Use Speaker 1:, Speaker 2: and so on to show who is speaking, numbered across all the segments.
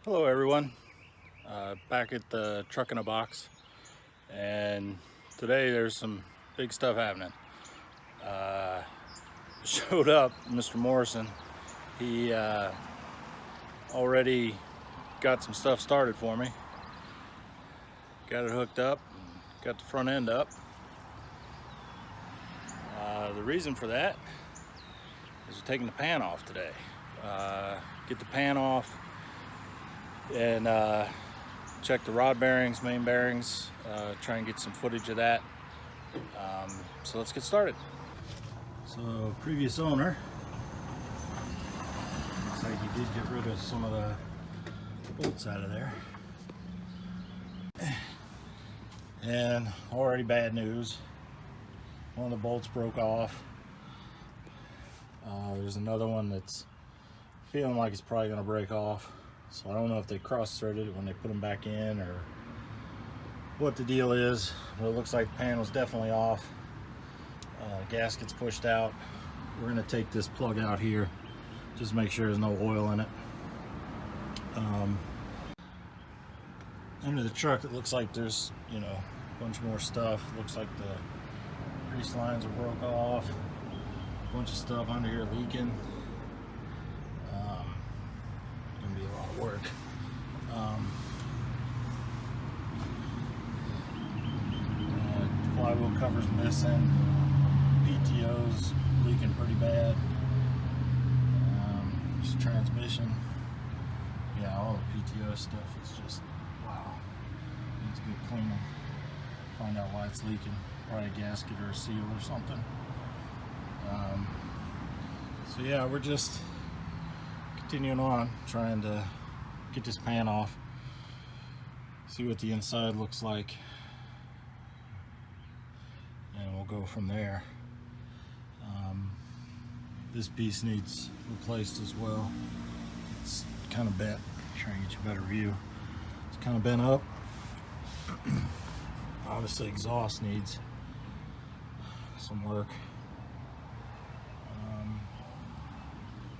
Speaker 1: Hello everyone, back at the truck in a box, and today there's some big stuff happening. uh, Showed up Mr. Morrison. He already got some stuff started for me, got it hooked up, got the front end up. The reason for that is we're taking the pan off today. Get the pan off and check the rod bearings, main bearings, try and get some footage of that. So let's get started. So previous owner, looks like he did get rid of some of the bolts out of there. And already bad news. One of the bolts broke off. There's another one that's feeling like it's probably going to break off. So I don't know if they cross-threaded it when they put them back in or what the deal is. But it looks like the pan was definitely off. Gasket's pushed out. We're going to take this plug out here, just make sure there's no oil in it. Under the truck, it looks like there's, a bunch more stuff. Looks like the grease lines are broke off. A bunch of stuff under here leaking. Gonna be a lot of work. Flywheel cover's missing. PTO's leaking pretty bad. Just transmission. Yeah, all the PTO stuff is just, wow. Needs a good cleaning. Find out why it's leaking. Probably a gasket or a seal or something. So yeah, we're just continuing on, trying to get this pan off, see what the inside looks like, and we'll go from there. This piece needs replaced as well. It's kind of bent. Try and get you a better view. It's kind of bent up. Obviously exhaust needs some work.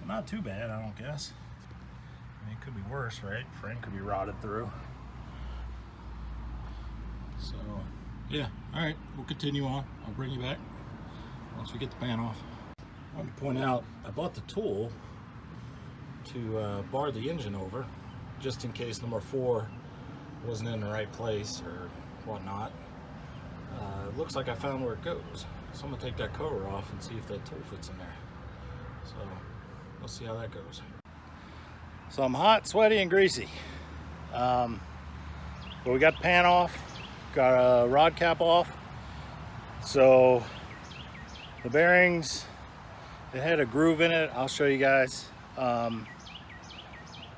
Speaker 1: Not too bad, I don't guess. I mean, it could be worse, right? Frame could be rotted through. So yeah, all right, we'll continue on. I'll bring you back once we get the pan off. I want to point out, I bought the tool to bar the engine over, just in case number 4 wasn't in the right place or whatnot. It looks like I found where it goes. So I'm gonna take that cover off and see if that tool fits in there. So we'll see how that goes. So I'm hot, sweaty, and greasy. But we got the pan off, got a rod cap off. So the bearings, it had a groove in it. I'll show you guys. But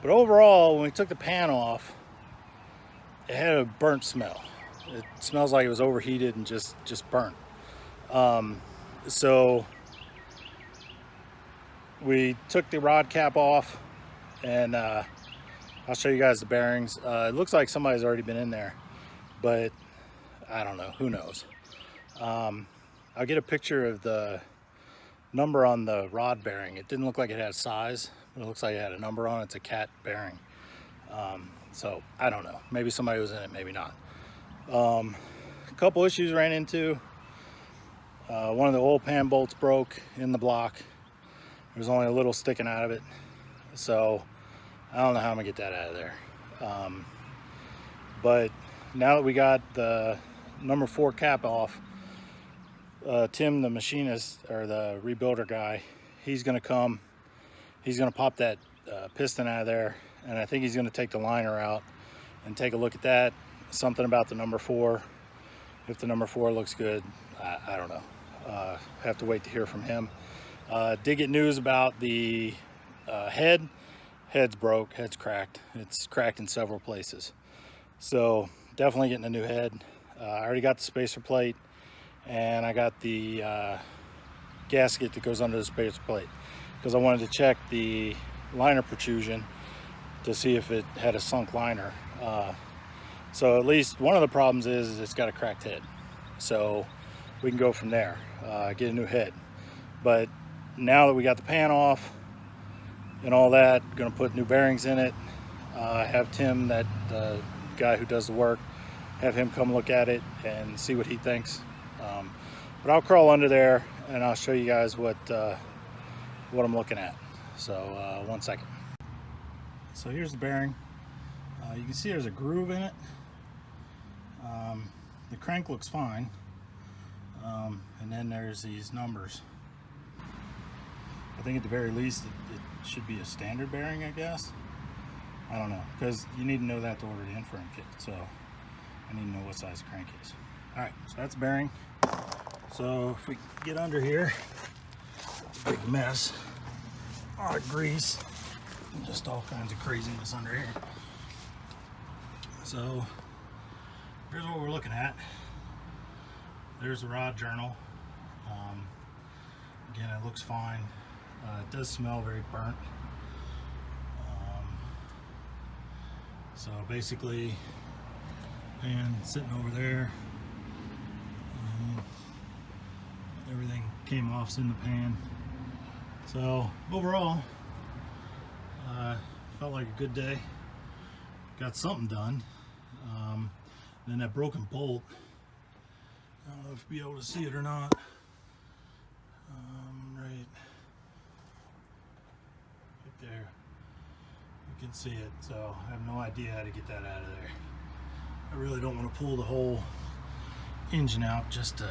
Speaker 1: overall, when we took the pan off, it had a burnt smell. It smells like it was overheated and just burnt. So we took the rod cap off, and I'll show you guys the bearings. It looks like somebody's already been in there, but I don't know, who knows. I'll get a picture of the number on the rod bearing. It didn't look like it had a size, but it looks like it had a number on it. It's a cat bearing. So I don't know, maybe somebody was in it, maybe not. A couple issues ran into. One of the oil pan bolts broke in the block. There's only a little sticking out of it, so I don't know how I'm gonna get that out of there. But now that we got the number 4 cap off, Tim, the machinist or the rebuilder guy, he's gonna come. He's gonna pop that piston out of there, and I think he's gonna take the liner out and take a look at that. Something about the number 4. If the number 4 looks good, I don't know. Have to wait to hear from him. Did get news about the head. Head's broke, head's cracked. It's cracked in several places. So definitely getting a new head. I already got the spacer plate, and I got the gasket that goes under the spacer plate, because I wanted to check the liner protrusion to see if it had a sunk liner. So at least one of the problems is it's got a cracked head. So we can go from there, get a new head. But now that we got the pan off and all that, gonna put new bearings in it. have Tim, that guy who does the work, have him come look at it and see what he thinks. But I'll crawl under there and I'll show you guys what I'm looking at. So 1 second. So here's the bearing. You can see there's a groove in it. The crank looks fine. And then there's these numbers. I think at the very least it should be a standard bearing, I guess. I don't know, because you need to know that to order the in-frame kit. So I need to know what size the crank is. Alright, so that's bearing. So if we get under here, it's a big mess. A lot of grease and just all kinds of craziness under here. So here's what we're looking at. There's the rod journal. Again, it looks fine. It does smell very burnt. So basically, pan sitting over there. Everything came off in the pan. So overall, felt like a good day. Got something done. Then that broken bolt, I don't know if you'll be able to see it or not. Right there, you can see it. So I have no idea how to get that out of there. I really don't want to pull the whole engine out just to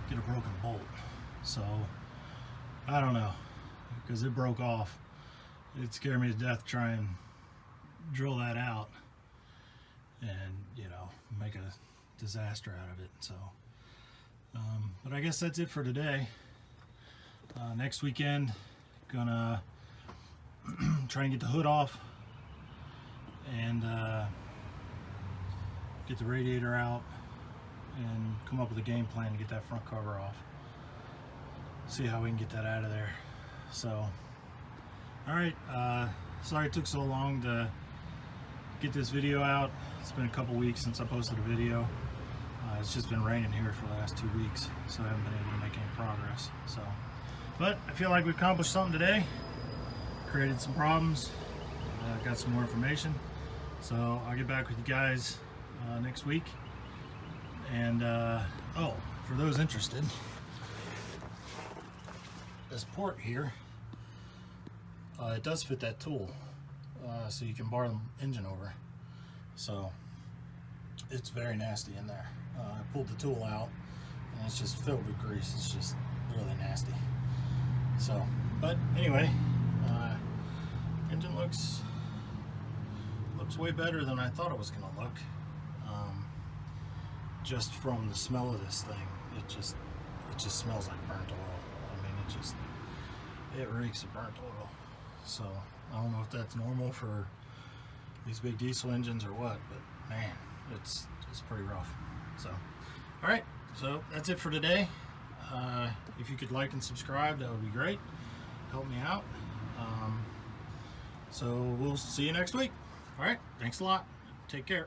Speaker 1: get a broken bolt. So I don't know, because it broke off. It scared me to death to try and drill that out and, you know, make a disaster out of it. So but I guess that's it for today. Next weekend, gonna try and get the hood off and get the radiator out and come up with a game plan to get that front cover off. See how we can get that out of there. So, alright, sorry it took so long to get this video out. It's been a couple weeks since I posted a video. It's just been raining here for the last 2 weeks, so I haven't been able to make any progress. So, but I feel like we accomplished something today. Created some problems, got some more information. So I'll get back with you guys next week. And oh, for those interested, this port here, it does fit that tool, so you can bar the engine over. So it's very nasty in there. I pulled the tool out and it's just filled with grease. It's just really nasty. So, but anyway, engine looks way better than I thought it was gonna look. Just from the smell of this thing, it just smells like burnt oil. I mean, it reeks of burnt oil. So I don't know if that's normal for these big diesel engines or what, but man, it's pretty rough. So, all right, so that's it for today. If you could like and subscribe, that would be great. Help me out. So we'll see you next week. All right, thanks a lot. Take care.